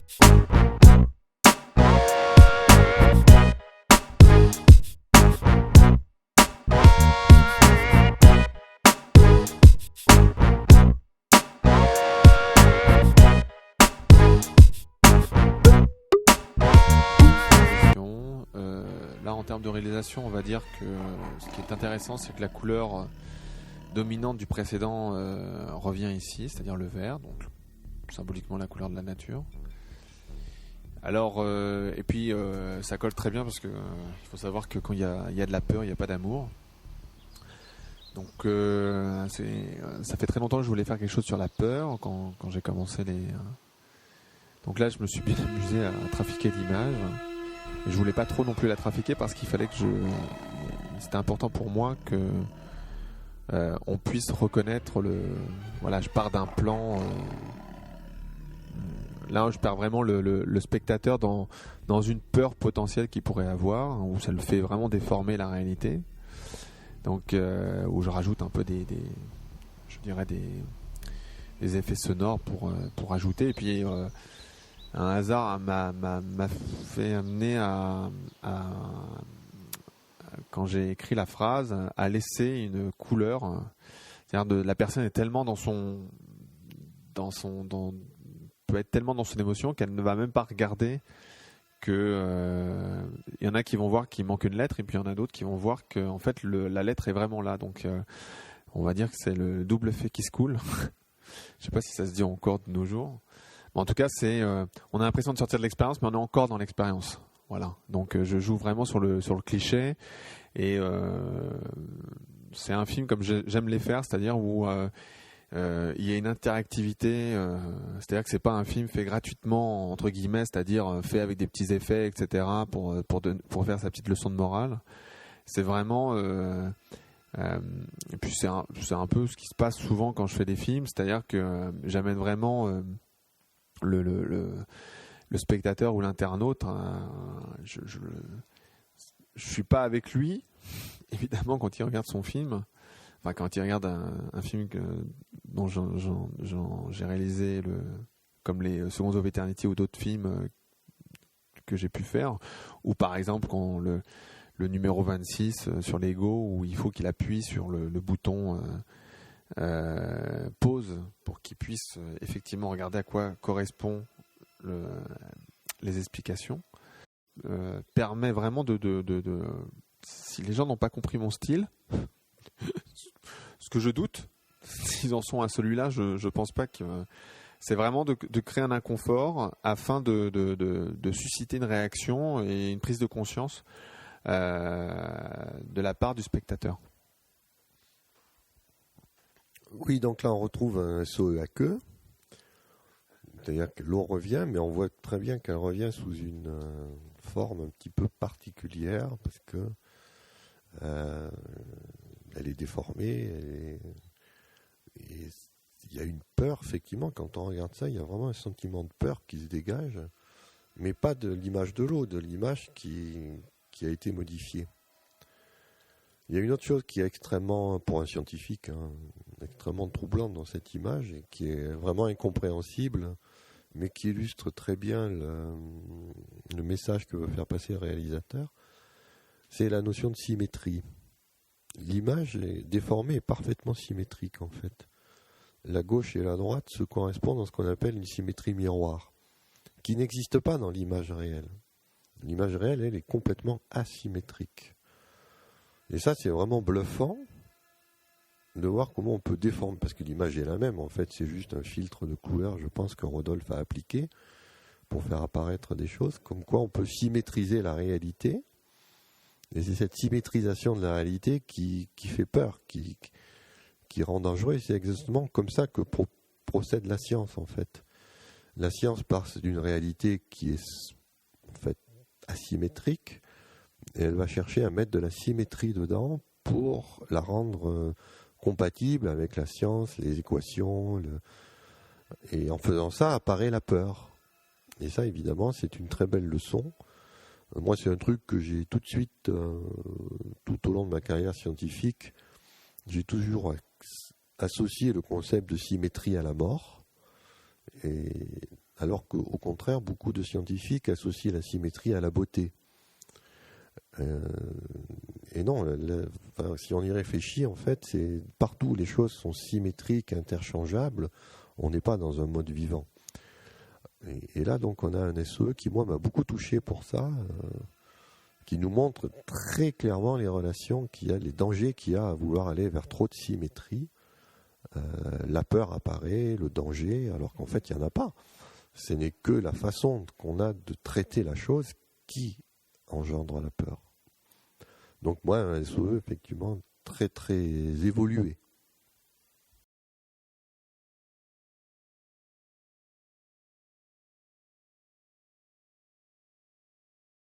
Là, en termes de réalisation, on va dire que ce qui est intéressant, c'est que la couleur dominante du précédent revient ici, c'est-à-dire le vert, donc symboliquement la couleur de la nature. Alors, et puis ça colle très bien parce que il faut savoir que quand il y a de la peur, il n'y a pas d'amour. Donc ça fait très longtemps que je voulais faire quelque chose sur la peur quand j'ai commencé les. Donc là, je me suis bien amusé à trafiquer l'images. Et je voulais pas trop non plus la trafiquer parce qu'il fallait que c'était important pour moi que on puisse reconnaître le. Voilà, je pars d'un plan. Là, je perds vraiment le spectateur dans une peur potentielle qu'il pourrait avoir, où ça le fait vraiment déformer la réalité. Donc, où je rajoute un peu je dirais des effets sonores pour ajouter. Et puis, un hasard m'a fait amener quand j'ai écrit la phrase, à laisser une couleur. C'est-à-dire la personne est tellement peut être tellement dans son émotion qu'elle ne va même pas regarder que y en a qui vont voir qu'il manque une lettre et puis il y en a d'autres qui vont voir que en fait la lettre est vraiment là. Donc on va dire que c'est le double effet qui se coule. Je sais pas si ça se dit encore de nos jours. Mais en tout cas, on a l'impression de sortir de l'expérience, mais on est encore dans l'expérience. Voilà. Donc je joue vraiment sur le cliché et c'est un film comme j'aime les faire, c'est-à-dire où il y a une interactivité, c'est-à-dire que c'est pas un film fait gratuitement entre guillemets, c'est-à-dire fait avec des petits effets, etc. pour faire sa petite leçon de morale. C'est vraiment et puis c'est un peu ce qui se passe souvent quand je fais des films, c'est-à-dire que j'amène vraiment le spectateur ou l'internaute. Je suis pas avec lui évidemment quand il regarde son film. Enfin, quand il regarde un film dont j'ai réalisé comme les Seconds of Eternity ou d'autres films que j'ai pu faire, ou par exemple quand le numéro 26 sur Lego où il faut qu'il appuie sur le bouton pause pour qu'il puisse effectivement regarder à quoi correspond les explications, permet vraiment si les gens n'ont pas compris mon style, ce que je doute, s'ils en sont à celui-là, je pense pas que c'est vraiment de créer un inconfort afin de susciter une réaction et une prise de conscience de la part du spectateur. Oui, donc là on retrouve un SOE à queue, c'est-à-dire que l'eau revient, mais on voit très bien qu'elle revient sous une forme un petit peu particulière parce que elle est déformée, et il y a une peur, effectivement, quand on regarde ça, il y a vraiment un sentiment de peur qui se dégage, mais pas de l'image de l'eau, de l'image qui a été modifiée. Il y a une autre chose qui est extrêmement, pour un scientifique, extrêmement troublante dans cette image, et qui est vraiment incompréhensible, mais qui illustre très bien le message que veut faire passer le réalisateur, c'est la notion de symétrie. L'image est déformée et parfaitement symétrique en fait. La gauche et la droite se correspondent dans ce qu'on appelle une symétrie miroir, qui n'existe pas dans l'image réelle. L'image réelle, elle est complètement asymétrique. Et ça, c'est vraiment bluffant de voir comment on peut déformer, parce que l'image est la même, en fait, c'est juste un filtre de couleur, je pense, que Rodolphe a appliqué pour faire apparaître des choses, comme quoi on peut symétriser la réalité. Et c'est cette symétrisation de la réalité qui fait peur, qui rend dangereux. Et c'est exactement comme ça que procède la science, en fait. La science part d'une réalité qui est en fait asymétrique, et elle va chercher à mettre de la symétrie dedans pour la rendre compatible avec la science, les équations. Et en faisant ça, apparaît la peur. Et ça, évidemment, c'est une très belle leçon. Moi, c'est un truc que j'ai tout de suite, tout au long de ma carrière scientifique, j'ai toujours associé le concept de symétrie à la mort. Et alors qu'au contraire, beaucoup de scientifiques associent la symétrie à la beauté. Et non, si on y réfléchit, en fait, c'est partout où les choses sont symétriques, interchangeables, on n'est pas dans un mode vivant. Et là, donc, on a un SOE qui, moi, m'a beaucoup touché pour ça, qui nous montre très clairement les relations qu'il y a, les dangers qu'il y a à vouloir aller vers trop de symétrie. La peur apparaît, le danger, alors qu'en fait, il n'y en a pas. Ce n'est que la façon qu'on a de traiter la chose qui engendre la peur. Donc moi, un SOE, effectivement, très très évolué.